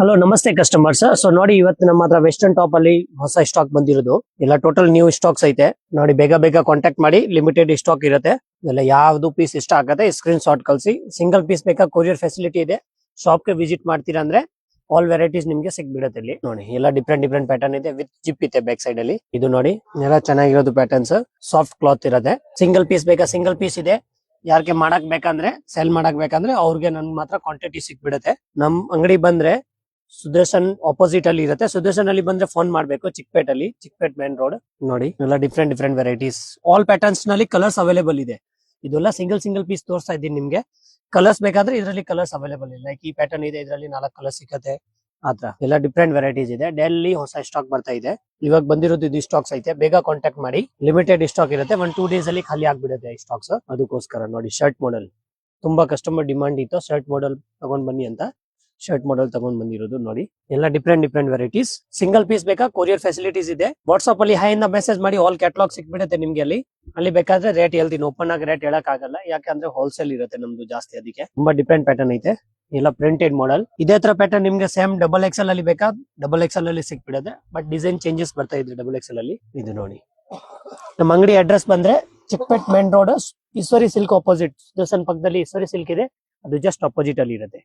Hello ನಮಸ್ತೆ customers. So ನೋಡಿ, ಇವತ್ತು ನಮ್ಮ ಹತ್ರ ವೆಸ್ಟರ್ನ್ ಟಾಪ್ ಅಲ್ಲಿ ಹೊಸ ಸ್ಟಾಕ್ ಬಂದಿರೋದು ಎಲ್ಲ ಟೋಟಲ್ ನ್ಯೂ ಸ್ಟಾಕ್ಸ್ ಐತೆ. ನೋಡಿ, ಬೇಗ ಬೇಗ ಕಾಂಟ್ಯಾಕ್ಟ್ ಮಾಡಿ, ಲಿಮಿಟೆಡ್ ಸ್ಟಾಕ್ ಇರುತ್ತೆ. ಎಲ್ಲ ಯಾವ್ದು ಪೀಸ್ ಇಷ್ಟ ಆಗತ್ತೆ ಸ್ಕ್ರೀನ್ ಶಾಟ್ ಕಳಿಸಿ. ಸಿಂಗಲ್ ಪೀಸ್ ಬೇಕಾ ಕೊರಿಯರ್ ಫೆಸಿಲಿಟಿ ಇದೆ. ಶಾಪ್ ಗೆ ವಿಸಿಟ್ ಮಾಡ್ತೀರಾ ಅಂದ್ರೆ ಆಲ್ ವೆರೈಟೀಸ್ ನಿಮ್ಗೆ ಸಿಗ್ಬಿಡುತ್ತೆ. ಇಲ್ಲಿ ನೋಡಿ, ಎಲ್ಲ ಡಿಫ್ರೆಂಟ್ ಡಿಫ್ರೆಂಟ್ ಪ್ಯಾಟರ್ನ್ ಇದೆ ವಿತ್ ಜಿಪ್ ಇದೆ ಬ್ಯಾಕ್ ಸೈಡ್ ಅಲ್ಲಿ. ಇದು ನೋಡಿ, ಎಲ್ಲ ಚೆನ್ನಾಗಿರೋದು ಪ್ಯಾಟರ್ನ್ಸ್, ಸಾಫ್ಟ್ ಕ್ಲಾತ್ ಇರುತ್ತೆ. ಸಿಂಗಲ್ ಪೀಸ್ ಬೇಕಾ ಸಿಂಗಲ್ ಪೀಸ್ ಇದೆ. ಯಾರಿಗೆ ಮಾಡಕ್ ಬೇಕಂದ್ರೆ ಸೆಲ್ ಮಾಡಕ್ ಬೇಕಂದ್ರೆ ಅವ್ರಿಗೆ ನನ್ ಮಾತ್ರ ಕ್ವಾಂಟಿಟಿ ಸಿಕ್ಬಿಡುತ್ತೆ. ನಮ್ ಅಂಗಡಿ ಬಂದ್ರೆ ಸುದರ್ಶನ್ ಆಪೋಸಿಟ್ ಅಲ್ಲಿ ಇರುತ್ತೆ. ಸುದರ್ಶನ್ ಅಲ್ಲಿ ಬಂದ್ರೆ ಫೋನ್ ಮಾಡ್ಬೇಕು. Chickpet main road. ನೋಡಿ, ಎಲ್ಲ different different varieties, all patterns ನಲ್ಲಿ ಕಲರ್ಸ್ ಅವೈಲೇಬಲ್ ಇದೆ. ಇದೆಲ್ಲ ಸಿಂಗಲ್ ಪೀಸ್ ತೋರಿಸ್ತಾ ಇದ್ದೀನಿ ನಿಮ್ಗೆ. ಕಲರ್ಸ್ ಬೇಕಾದ್ರೆ ಇದರಲ್ಲಿ ಕಲರ್ಸ್ ಅವೈಲೇಬಲ್ ಇದೆ. ಲೈಕ್ ಈ ಪ್ಯಾಟರ್ನ್ ಇದೆ, ಇದರಲ್ಲಿ 4 ಕಲರ್ ಸಿಗುತ್ತೆ. ಆತರ ಎಲ್ಲ ಡಿಫ್ರೆಂಟ್ ವೆರೈಟೀಸ್ ಇದೆ. ಡೆಲ್ಲಿ ಹೊಸ ಸ್ಟಾಕ್ ಬರ್ತಾ ಇದೆ. ಇವಾಗ ಬಂದಿರೋದು ಇದು ಸ್ಟಾಕ್ಸ್ ಐತೆ. ಬೇಗ ಕಾಂಟ್ಯಾಕ್ಟ್ ಮಾಡಿ, ಲಿಮಿಟೆಡ್ ಸ್ಟಾಕ್ ಇರುತ್ತೆ. 1-2 ಡೇಸ್ ಅಲ್ಲಿ ಖಾಲಿ ಆಗ್ಬಿಡುತ್ತೆ ಈ ಸ್ಟಾಕ್ಸ್. ಅದಕ್ಕೋಸ್ಕರ ನೋಡಿ, ಶರ್ಟ್ ಮಾಡೆಲ್ ತುಂಬಾ ಕಸ್ಟಮರ್ ಡಿಮಾಂಡ್ ಇತ್ತು. ಶರ್ಟ್ ಮಾಡೆಲ್ ತಗೊಂಡ್ ಬನ್ನಿ ಅಂತ ಶರ್ಟ್ ಮಾಡೆಲ್ ತಗೊಂಡ್ ಬಂದಿರೋದು. ನೋಡಿ, ಎಲ್ಲ different different varieties. Single piece ಬೇಕಾ ಕೊರಿಯರ್ ಫೆಸಿಲಿಟೀಸ್ ಇದೆ. ವಾಟ್ಸ್ಆಪ್ ಅಲ್ಲಿ ಹೈ ಇಂದ ಮೆಸೇಜ್ ಮಾಡಿ, ಆಲ್ ಕ್ಯಾಟಲಾಗ್ ಸಿಕ್ಬಿಡುತ್ತೆ ನಿಮ್ಗೆ. ಅಲ್ಲಿ ಬೇಕಾದ್ರೆ ರೇಟ್ ಹೇಳ್ತೀನಿ. ಓಪನ್ ಆಗಿ ರೇಟ್ ಹೇಳಕ್ ಆಗಲ್ಲ, ಯಾಕಂದ್ರೆ ಹೋಲ್ಸೇಲ್ ಇರುತ್ತೆ ನಮ್ದು ಜಾಸ್ತಿ. ಅದಕ್ಕೆ ತುಂಬಾ ಡಿಫ್ರೆಂಟ್ ಪ್ಯಾಟರ್ನ್ ಐತೆ. ಎಲ್ಲ ಪ್ರಿಂಟೆಡ್ ಮಾಡೆಲ್. ಇದೇ ತರ ಪ್ಯಾಟರ್ನ್ ನಿಮ್ಗೆ ಸೇಮ್ XXL ಅಲ್ಲಿ ಬೇಕಾ XXL ಅಲ್ಲಿ ಸಿಕ್ಬಿಡುತ್ತೆ. ಬಟ್ ಡಿಸೈನ್ ಚೇಂಜಸ್ ಬರ್ತಾ ಇದೆ XXL ಅಲ್ಲಿ. ಇದು ನೋಡಿ, ನಮ್ಮ ಅಂಗಡಿ ಅಡ್ರೆಸ್ ಬಂದ್ರೆ Chickpet main road, Eshwari silk opposite. Sudarshan ಪಕ್ಕದಲ್ಲಿ ಈಶ್ವರಿ ಸಿಲ್ಕ್ ಇದೆ, ಅದು ಜಸ್ಟ್ ಆಪೋಸಿಟ್ ಅಲ್ಲಿ ಇರುತ್ತೆ.